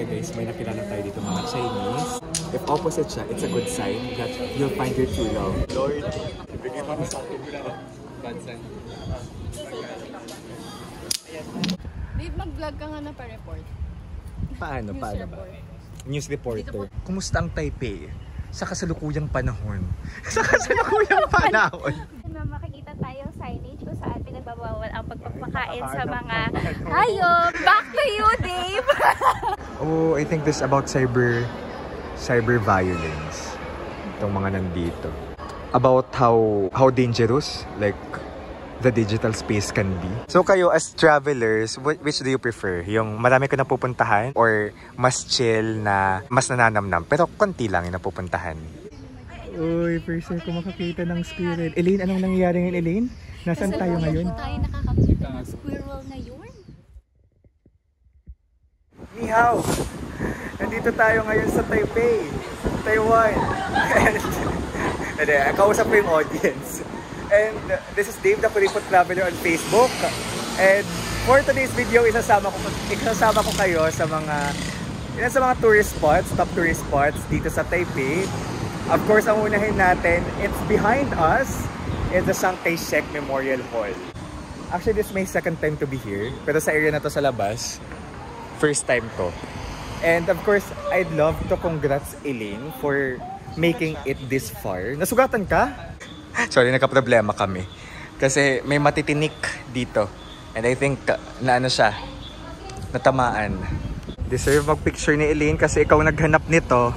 syempre guys, may nakilala tayo dito mga Chinese. If opposite siya, it's a good sign that you'll find your true love. Lord, bigyan mo sa akin bad sign. Babe, mag-vlog ka nga na pa-report. Paano ba? News reporter. Kumusta ang Taipei? Sa kasalukuyang panahon. Makikita tayong signage kung saan pinagbabawal ang pagpapakain sa mga hayop. Back to you, Dave! Oh, I think this is about cyber violence. Itong mga nandito. About how dangerous like the digital space can be. So kayo as travelers, which do you prefer? Yung marami ka napupuntahan or mas chill na mas nananamnam pero konti lang yung napupuntahan? Uy, first time ko makakita ng squirrel. Elaine, anong nangyayari ngayon, Elaine? Nasaan tayo ngayon? Kasi tayo nakakakita ng squirrel ngayon. Ni hao! Nandito tayo ngayon sa Taipei, Taiwan. And kausap ko yung audience. And this is Dave, the Kuripot Traveler on Facebook. And for today's video, isasama ko kayo sa mga tourist spots, top tourist spots dito sa Taipei. Of course, ang unahin natin, it's behind us, is the Chiang Kai-shek Memorial Hall. Actually, this is my second time to be here. Pero sa area na to sa labas, first time to. And of course, I'd love to congrats Elaine for making it this far. Nasugatan ka? Sorry, nagka-problema kami. Kasi may matitinik dito. And I think na ano siya, natamaan. Deserve mag-picture ni Elaine kasi ikaw naghanap nitong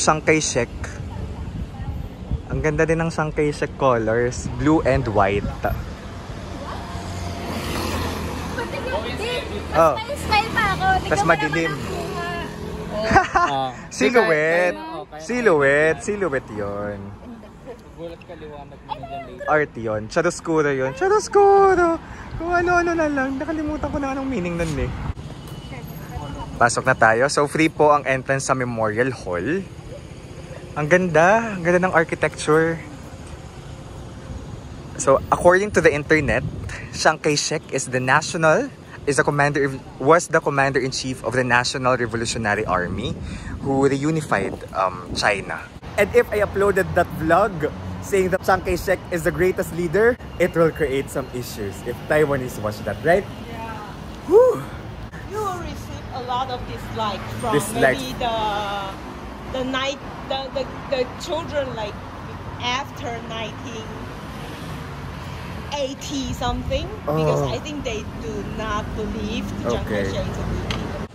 Chiang Kai-shek. Ang ganda din ng Chiang Kai-shek colors, blue and white. Oh. Smile pa ako. Tapos madilim. Silhouette yun. Art yun. Chiaroscuro yun. Chiaroscuro! Kung ano-ano na lang. Nakalimutan ko na anong meaning nun eh. Pasok na tayo. So free po ang entrance sa Memorial Hall. Ang ganda ng architecture. So according to the internet, Chiang Kai-shek was the commander-in-chief of the National Revolutionary Army who reunified China. And if I uploaded that vlog saying that Chiang Kai-shek is the greatest leader, it will create some issues if Taiwanese watch that, right? Yeah. Whew. You will receive a lot of dislikes from maybe the children like after 1980 something, because I think they do not believe Chiang Kai-shek is a good leader.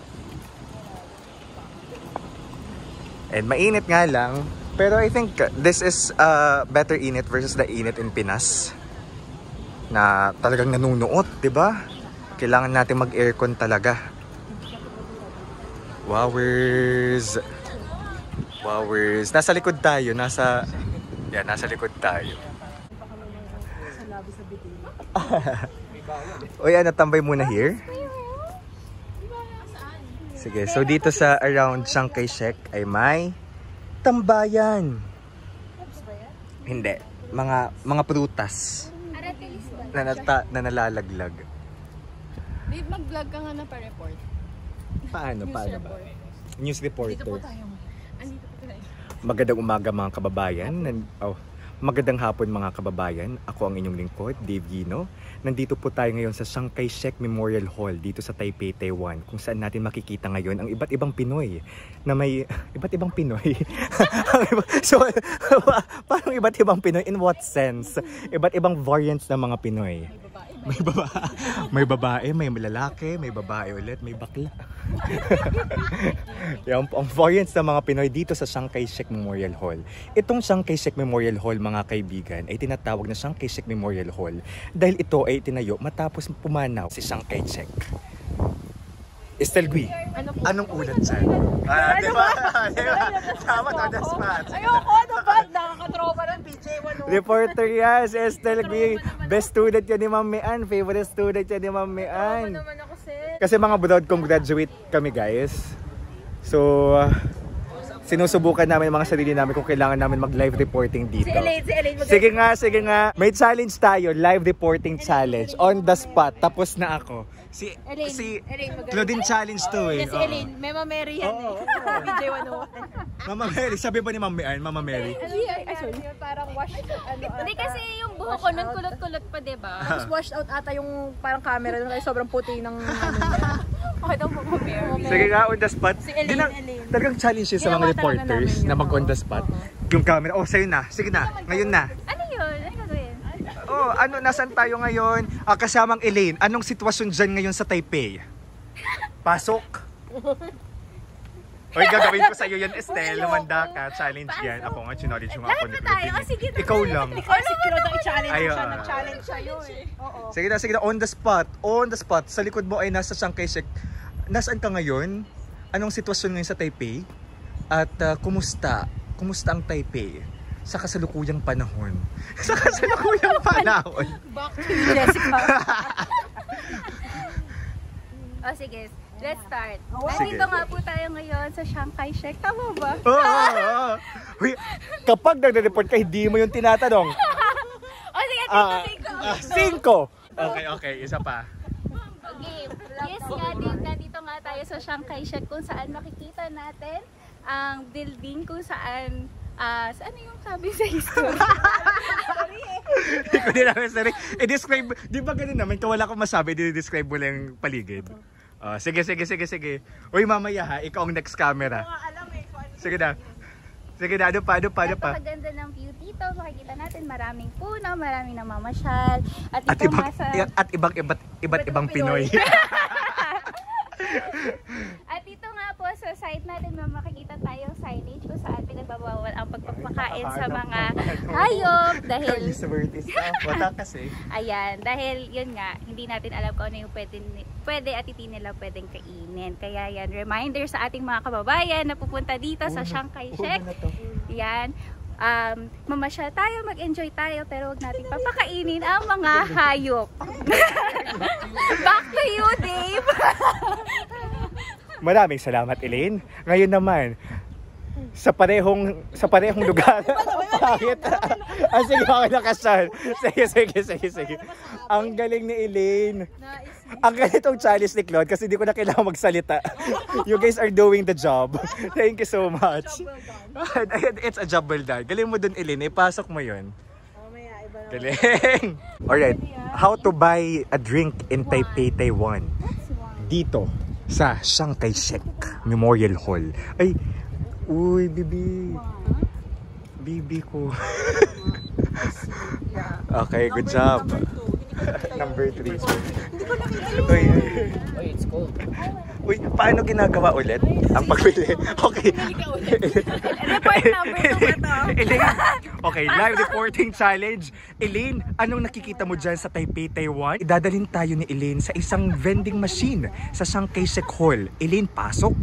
And mainit nga lang, pero I think this is better init versus the init in Pinas na talagang nanunuot, 'di ba? Kailangan natin mag-aircon talaga. Wowers. Nasa likod tayo, nasa likod tayo. Uy, tambay muna here. Sige, so dito sa around Chiang Kai-shek ay may tambayan. Hindi, mga prutas na nalalaglag. Babe, mag-vlog ka nga na pa-report. Paano ba? News reporter. Dito po tayo. Andito po tayo. Magandang umaga mga kababayan. Magandang hapon mga kababayan. Ako ang inyong lingkod, Dave Gino. Nandito po tayo ngayon sa Chiang Kai-shek Memorial Hall dito sa Taipei, Taiwan. Kung saan natin makikita ngayon ang iba't ibang Pinoy na may iba't ibang Pinoy. So, parang iba't ibang Pinoy in what sense? Iba't ibang variants ng mga Pinoy. May babae, may lalaki, may babae ulit, may bakla. Yung ang variants ng mga Pinoy dito sa Chiang Kai-shek Memorial Hall. Itong Chiang Kai-shek Memorial Hall, mga kaibigan, ay tinatawag na Chiang Kai-shek Memorial Hall dahil ito ay tinayo matapos pumanaw si Chiang Kai-shek. Estelle Gui, anong ulat dyan? Diba? Tama to, the spot. Ayoko, ano ba? Nakakatropa ng PJ. Reporter yan, si Estelle Gui. Best student yan ni Ma'am Mian. Favorite student yan ni Ma'am Mian. Kasi mga broadcom graduate kami, guys. So, sinusubukan namin mga sarili namin kung kailangan namin mag-live reporting dito. Sige nga. May challenge tayo. Live reporting challenge. On the spot. Tapos na ako. Si Elaine, magaling. Claudine challenge to eh. Yes, si Elaine. Mema Mary yan eh. BJ 101. Mama Mary, sabi ba ni Mama Mary? Ay, sorry. Parang wash, Hindi kasi yung buhok ko nun kulot-kulot pa, diba? Tapos washed out ata yung parang camera doon kasi sobrang puti ng ano niya. Okay daw po Mary. Sige nga, on the spot. Si Elaine, Elaine. Talagang challenge yun sa mga Ginawa talaga reporters namin yun. na mag on the spot. Yung camera, oh sa'yo na. Sige na, ngayon na. Ano yun? Ano gagawin? Oh, nasaan tayo ngayon? Kasamang Elaine, anong sitwasyon dyan ngayon sa Taipei? Pasok? Oy, gagawin ko sa'yo yan, Estelle. Lumanda ka, challenge yan. Ako nga, challenge yung ako ni tayo. Claudine. Sige na. Ikaw lang. Ikaw si Claude ang i-challenge Ayun. siya. Nag-challenge sa'yo eh. Oo. Sige na, on the spot. On the spot. Sa likod mo ay nasa Chiang Kai-shek. Nasaan ka ngayon? Anong sitwasyon ngayon sa Taipei? At kumusta? Kumusta ang Taipei? Sa kasalukuyang panahon. Sa kasalukuyang panahon. Back to you, Jessica. O sige, let's start. Sige. Nandito nga po tayo ngayon sa Chiang Kai-shek. Tama ba? Oo. Uy, kapag nagre-report ka, hindi mo yung tinatanong. O sige, tito. 5. Okay, isa pa. Okay. Yes nga din, nandito nga tayo sa Chiang Kai-shek kung saan makikita natin ang building kung saan ano yung sabi sa history? Hindi ko din namin sorry. I-describe, di ba ganun naman, kung wala akong masabi, i-describe mo lang yung paligid. Sige. Uy, mamaya ha, ikaw ang next camera. Sige na, ano pa? Napakaganda ng view dito, makikita natin maraming puno, maraming namamasyal. At iba't ibang Pinoy. At dito nga po sa site natin makikita tayong signage kung saan pinagbabawal ang pagpapakain sa mga hayop dahil Wala kasi. ayan, dahil yun nga, hindi natin alam kung ano yung pwede at hindi nila pwedeng kainin. Kaya yan, reminder sa ating mga kababayan na pupunta dito sa Chiang Kai-shek. Yan. Mamasyal tayo, mag-enjoy tayo, pero huwag natin papakainin ang mga hayop. Back to you, Dave! Maraming salamat, Elaine. Ngayon naman, sa parehong lugar. Bakit? Sige, okay na kasal. Sige. Ang galing ni Elaine. Ang ganitong challenge ni Claude kasi hindi ko na kailangan magsalita. You guys are doing the job. Thank you so much. It's a job well done. Galing mo dun, Elaine. Ipasok mo yun. Galing. Alright. How to buy a drink in Taipei, Taiwan. Dito sa Chiang Kai-shek Memorial Hall. Ay, uy, bibi ko. Okay, good job. Number 3. Uy, it's cold. Uy, paano ginagawa ulit ang pagbili? Okay. Report number 2 ba to? Okay, live reporting challenge. Elaine, anong nakikita mo dyan sa Taipei, Taiwan? Idadalhin tayo ni Elaine sa isang vending machine sa Chiang Kai-shek Hall. Elaine, pasok.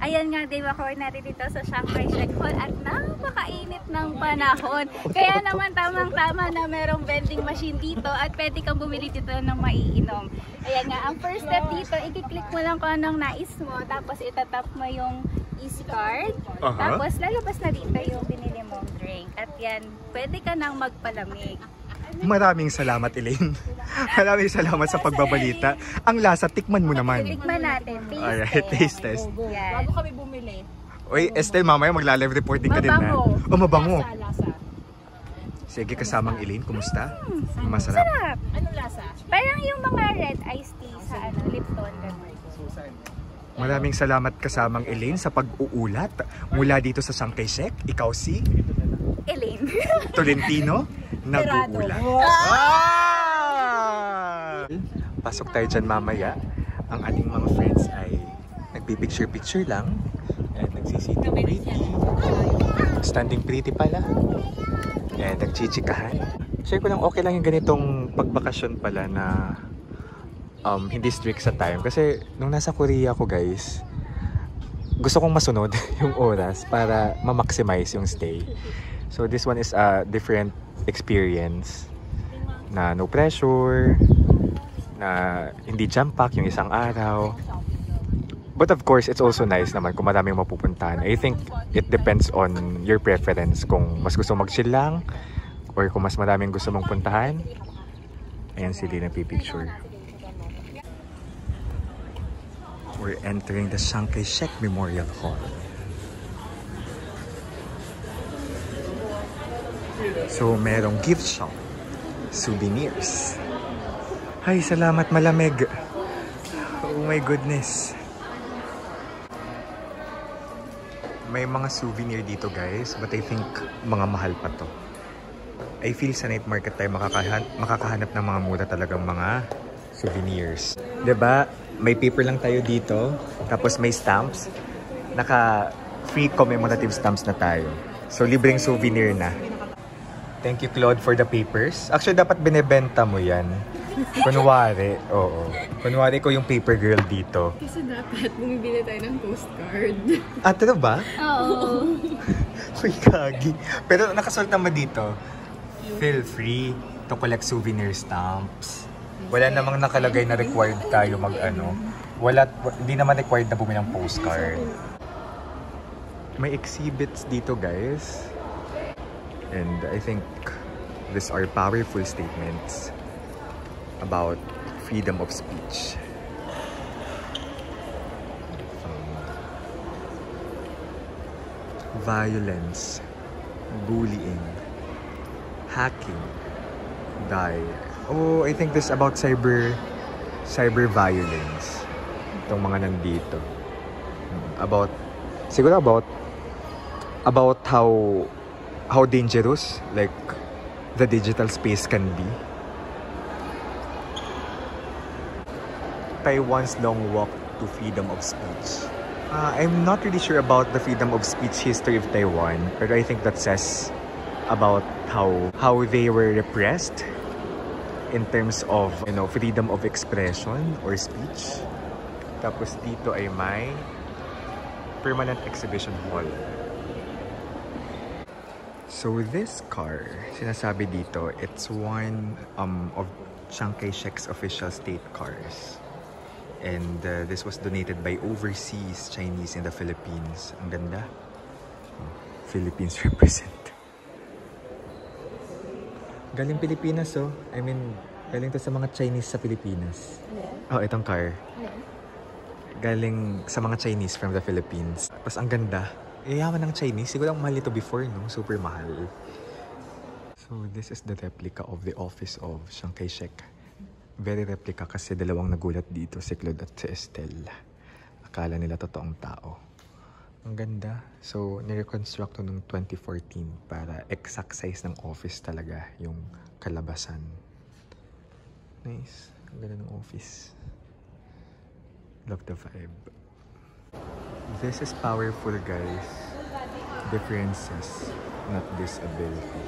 Ayan nga, Dave, ako natin dito sa Chiang Kai-shek Hall at napakainit ng panahon. Kaya naman tamang-tama na merong vending machine dito at pwede kang bumili dito ng maiinom. Ayan nga, ang first step dito, i-click mo lang kung anong nais mo, tapos itatap mo yung easy card, tapos lalabas na dito yung binili mong drink. At yan, pwede ka nang magpalamig. Maraming salamat, Elaine. Maraming salamat sa pagbabalita. Ang lasa, tikman mo naman. Tikman natin, taste Alright, taste test. Yan. Bago kami bumili. Uy, Estelle, mamaya magla-live reporting ka din na. Mabango. Oh, mabango. Lasa. Sige, kasamang Elaine, kumusta? Masarap. Sarap. Anong lasa? Parang yung mga red iced tea sa Lipton. Ganun. Maraming salamat kasamang Elaine sa pag-uulat mula dito sa Chiang Kai-shek. Ikaw si Elaine. Tolentino, nag-uulat. Pasok tayo dyan mamaya. Ang ating mga friends ay nagpipicture-picture lang. And nagsisitting pretty. Standing pretty pala. And nagchichikahan. Share ko lang, okay lang yung ganitong pagbakasyon pala na hindi strict sa time. Kasi nung nasa Korea ko, guys, gusto kong masunod yung oras para ma-maximize yung stay. So this one is a different experience na no pressure, na hindi jam-pack yung isang araw. But of course, it's also nice naman kung maraming mapupuntahan. I think it depends on your preference. Kung mas gusto mag-chill lang or kung mas maraming gusto mong puntahan. Ayan si Lina pipicture. We're entering the Chiang Kai-shek Memorial Hall. So, merong gift shop, souvenirs. Ay, salamat, malamig. Oh my goodness. May mga souvenir dito guys, but I think mga mahal pa to. I feel sa night market tayo makakahanap ng mga mura talagang mga souvenirs. 'Di ba? May paper lang tayo dito, tapos may stamps. Naka-free commemorative stamps na tayo. So, libreng souvenir na. Thank you, Claude, for the papers. Actually, dapat binebenta mo yan. Kunwari, oo. Kunwari ko yung paper girl dito. Kasi dapat bumibili tayo ng postcard. Ah, ito ba? Oo. Uy, kagi. Pero nakasulat naman dito, feel free to collect souvenir stamps. Wala namang nakalagay na required tayo mag-ano. Hindi naman required na bumili ng postcard. May exhibits dito, guys. And I think these are powerful statements about freedom of speech. Violence, bullying, hacking, Oh, I think this is about cyber violence. Itong mga nandito. Siguro about how dangerous like the digital space can be. Taiwan's long walk to freedom of speech. I'm not really sure about the freedom of speech history of Taiwan, but I think that says about how they were repressed in terms of, freedom of expression or speech. Tapos dito ay may permanent exhibition hall. So this car, sinasabi dito, it's one of Chiang Kai-shek's official state cars. And this was donated by overseas Chinese in the Philippines. Ang ganda. Philippines represent. Galing Pilipinas, oh. I mean, galing to sa mga Chinese sa Pilipinas. Oh, itong car. Galing sa mga Chinese from the Philippines. Tapos ang ganda. Yaman ng Chinese. Siguro ang mahal ito before, no? Super mahal. So, this is the replica of the office of Chiang Kai-shek. Very replica kasi dalawang nagulat dito, si Claude at si Estelle. Akala nila totoong tao. Ang ganda. So, nireconstruct to noong 2014 para exact size ng office talaga yung kalabasan. Nice. Ang ganda ng office. Love the vibe. This is powerful, guys. Differences, not disability.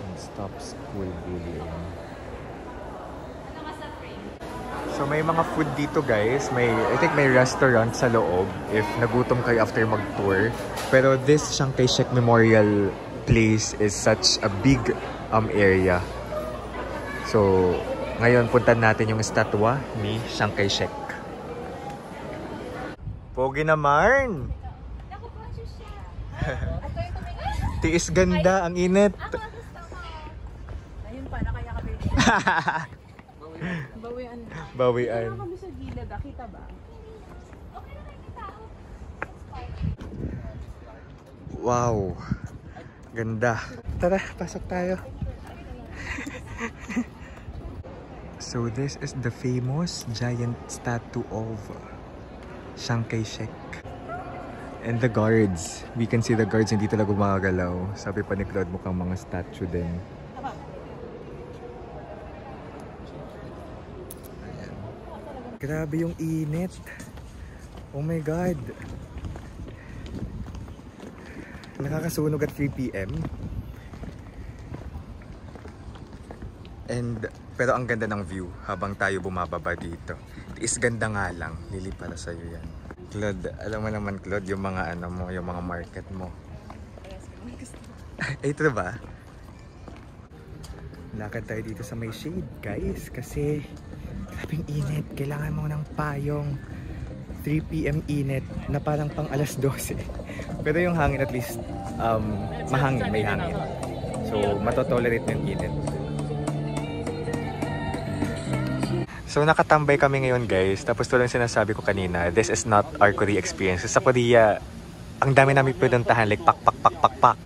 And stop school bullying. So may mga food dito, guys. I think may restaurant sa loob if nagutom kayo after mag-tour. Pero this Chiang Kai-shek Memorial Place is such a big area. So ngayon puntan natin yung estatwa ni Chiang Kai-shek. Pogi naman! Tiis ganda, ang init. Ayun pa, nakaya kami. Bawian. Bawian. Kami sa gilid, kita ba? Wow. Ganda. Tara, pasok tayo. So this is the famous giant statue of Chiang Kai-shek. And the guards. We can see the guards hindi talaga gumagalaw. Sabi pa ni Claude, mukhang mga statue din. Ayan. Grabe yung init. Oh my God. Nakakasunog at 3 PM. Pero ang ganda ng view habang tayo bumababa dito. Is ganda nga lang. Lili para sa'yo yan. Claude, alam mo naman Claude, yung mga yung mga market mo. Ay, ito ba? Lakad tayo dito sa may shade, guys. Kasi grabing init. Kailangan mo ng payong. 3 PM init na parang pang alas 12. Pero yung hangin at least, mahangin, may hangin. So, matotolerate mo yung init. So nakatambay kami ngayon guys. Tapos ito lang sinasabi ko kanina, this is not our Korea experience. Sa Korea, ang dami namin pinuntahan, like pak.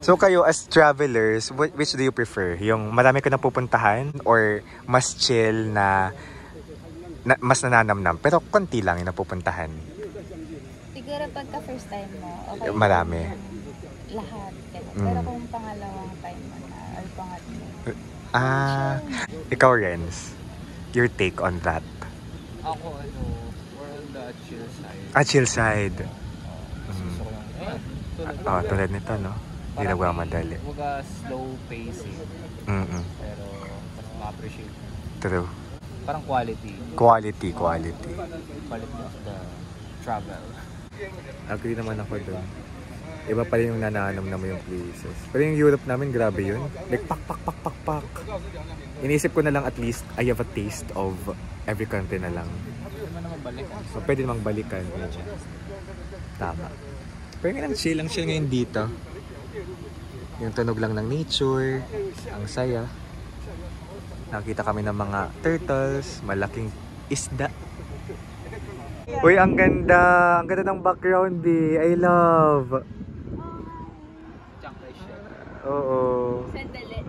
So kayo as travelers, which do you prefer? Yung marami ka na pupuntahan or mas chill na mas nananamnam pero konti lang yung napupuntahan? Siguro pagka first time mo, okay. Marami. Lahat. Pero kung pangalawang time mo na, or pangatlo. Ikaw Renz, your take on that? Ako, we're on the chill side. Chill side. Gusto ko lang, Tulad nito, no? Hindi nagmamadali. Huwag slow pacing. Pero, mas ma-appreciate. True. Parang quality. Quality. Quality of the travel. Agree naman ako doon. Iba pa rin yung nanaanom naman yung places. Pero yung Europe namin, grabe yun. Like, pak. Inisip ko na lang at least, I have a taste of every country na lang. Pwede naman balikan. So, pwede namang balikan. Tama. Pero ang chill ngayon dito. Yung tunog lang ng nature, ang saya. Nakita kami ng mga turtles, malaking isda. Uy, ang ganda! Ang ganda ng background, B. I love! Oo. Sandali.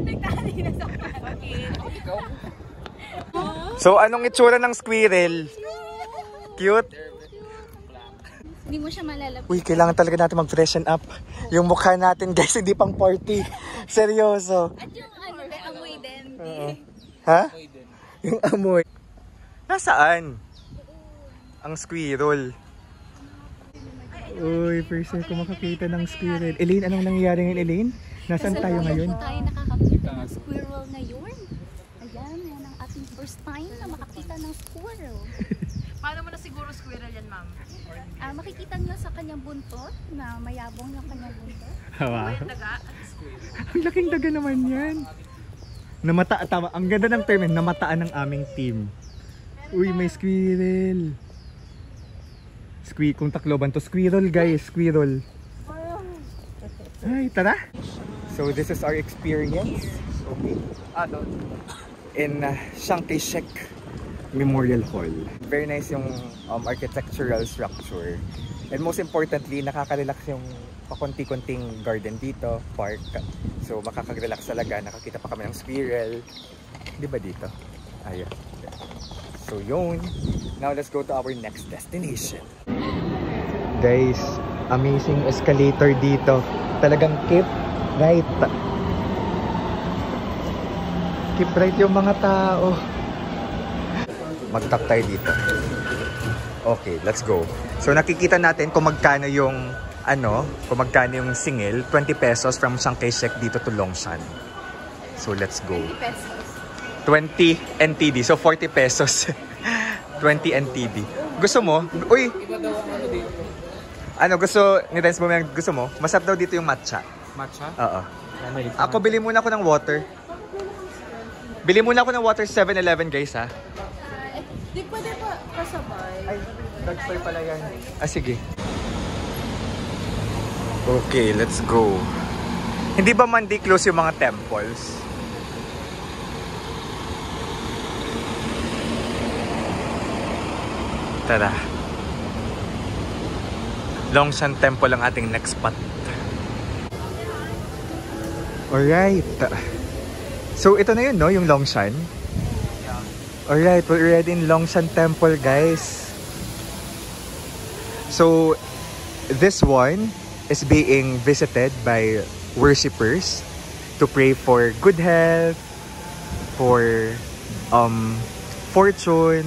Nagtali na sa pakin. So, anong itsura ng squirrel? Cute? Hindi mo siya malalapit. Uy, kailangan talaga natin mag-freshen up. Yung mukha natin, guys, hindi pang party. Seryoso. At yung amoy din. Ha? Yung amoy. Nasaan? Ang squirrel. Uy, first time ko makakita ng squirrel. Elaine, anong nangyayari ngayon, Elaine? Nasaan tayo ngayon? Tayo nakakakita ng squirrel ngayon. Ayan, yan ang ating first time na makakita ng squirrel. Paano mo na siguro squirrel yan, ma'am? Makikita nyo sa kanyang buntot na mayabong yung kanyang buntot. Hawa. Daga? Ang laking daga naman yan. Tama. Ang ganda ng term, namataan ng aming team. Uy, may squirrel. Kung Tacloban to, squirrel guys, squirrel. Ay, tara. So this is our experience. Okay. In Chiang Kai-shek Memorial Hall. Very nice yung architectural structure. And most importantly, nakaka-relax yung pakunti-kunting garden dito, park. So makaka-relax talaga. Nakakita pa kami ng squirrel. Di ba dito? Ayan. So yun. Now let's go to our next destination. Guys, amazing escalator dito. Talagang keep right. Keep right yung mga tao. Mag-tap tayo dito. Okay, let's go. So nakikita natin kung magkano yung kung magkano yung singil, 20 pesos from Chiang Kai-shek dito to Longshan. So let's go. 20 pesos. 20 NTD. So 40 pesos. 20 NTD. Gusto mo? Uy! Gusto ni Renz mo gusto mo? Masarap daw dito yung matcha. Matcha? Oo. Ako, bili muna ako ng water. Bili muna ako ng water 7-Eleven, guys, ha? Di pwede pa kasabay. Ay, nag-spray pala yan. Sige. Okay, let's go. Hindi ba Monday close yung mga temples? Tara. Longshan Temple ang ating next spot. Alright. So ito na yun, no? Yung Longshan. Alright, we're already in Longshan Temple, guys. So this one is being visited by worshippers to pray for good health, for fortune,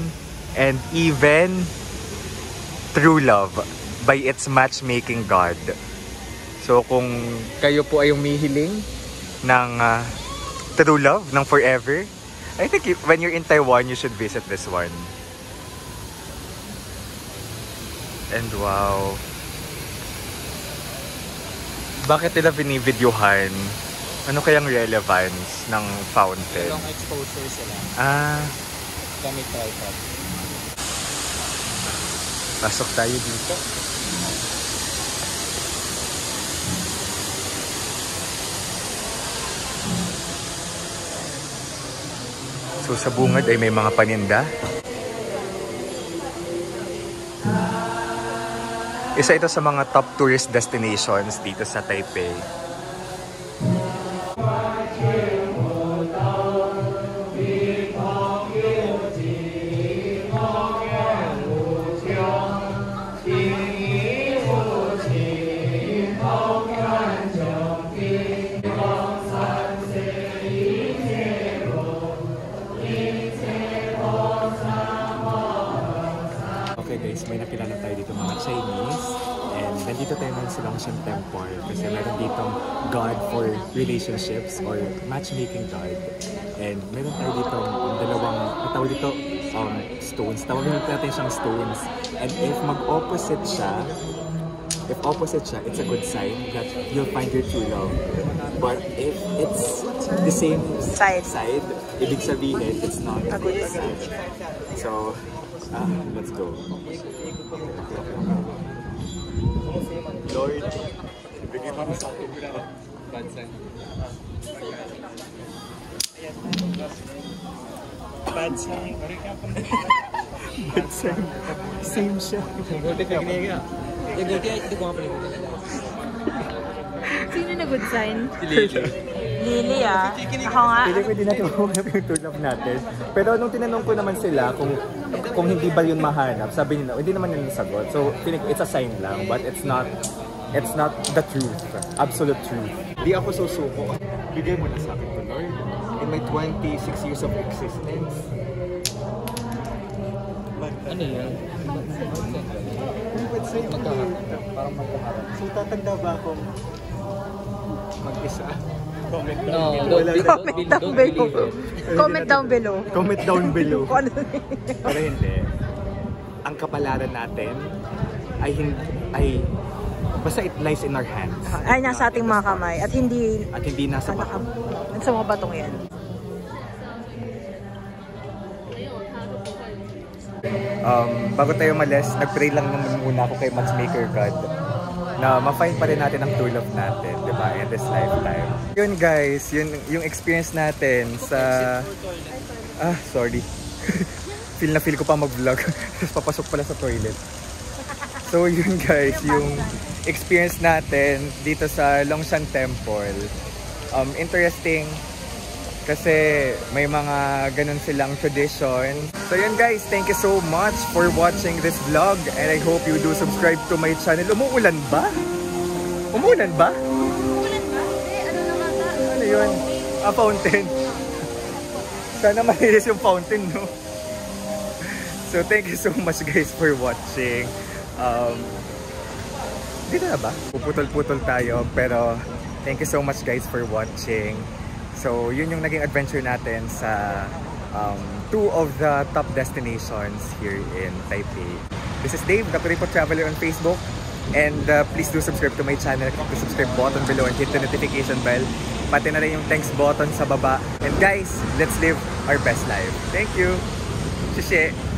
and even true love by its matchmaking God. So kung kayo po ay umihiling ng true love, ng forever, I think when you're in Taiwan, you should visit this one. And wow. Bakit nila binivideohan? Ano kayang relevance ng fountain? Long exposure sila. Gamit tripod. Pasok tayo dito. So sa bungad ay may mga paninda. Isa ito sa mga top tourist destinations dito sa Taipei. Okay guys, may nakilala tayo dito mga Chinese and nandito tayo ng Longshan Temple kasi meron ditong God for relationships or matchmaking God. And meron tayo ditong dalawang, tawag dito, stones. Tawagin natin siyang stones. And if mag-opposite siya, it's a good sign that you'll find your true love. But if it's the same side, ibig sabihin, it's not a good sign. So, let's go. Lord, bigyan mo sa akin bad sign. Bad sign. Bad sign. Same siya. Sino na good sign? Lily ah. Ako nga. Pwede natin mahanap yung true love natin. Pero nung tinanong ko naman sila kung hindi ba yun mahanap, sabi nila, hindi naman yun nasagot. So, it's a sign lang, but it's not the truth. Absolute truth. Di ako susuko. Bigay mo na sa akin to, Lord. In my 26 years of existence. Ano yan? Let's say, parang magkaharap. So, tatanda ba akong mag-isa? Comment down below. Comment down below. Comment down below. Pero hindi. Ang kapalaran natin ay basta it lies in our hands. Ay, nasa ating mga kamay. At hindi nasa bato. sa mga batong yan. Bago tayo malis, nag-pray lang naman muna ako kay Matchmaker God na ma-find pa rin natin ang true love natin, di ba, in this lifetime. Yun guys, yun yung experience natin sa... sorry. Feel ko pa mag-vlog. Papasok pala sa toilet. So yun guys, yung experience natin dito sa Longshan Temple. Interesting kasi may mga ganun silang tradition. So yun guys, thank you so much for watching this vlog and I hope you do subscribe to my channel. Umuulan ba? Umuulan ba? Ano yun? Fountain. Sana malinis yung fountain, no? So thank you so much guys for watching. Dito na ba? Puputol-putol tayo pero thank you so much guys for watching. So yun yung naging adventure natin sa two of the top destinations here in Taipei. This is Dave, the Kuripot Traveler on Facebook. And please do subscribe to my channel. Click the subscribe button below and hit the notification bell. Pati na rin yung thanks button sa baba. And guys, let's live our best life. Thank you! Xie xie!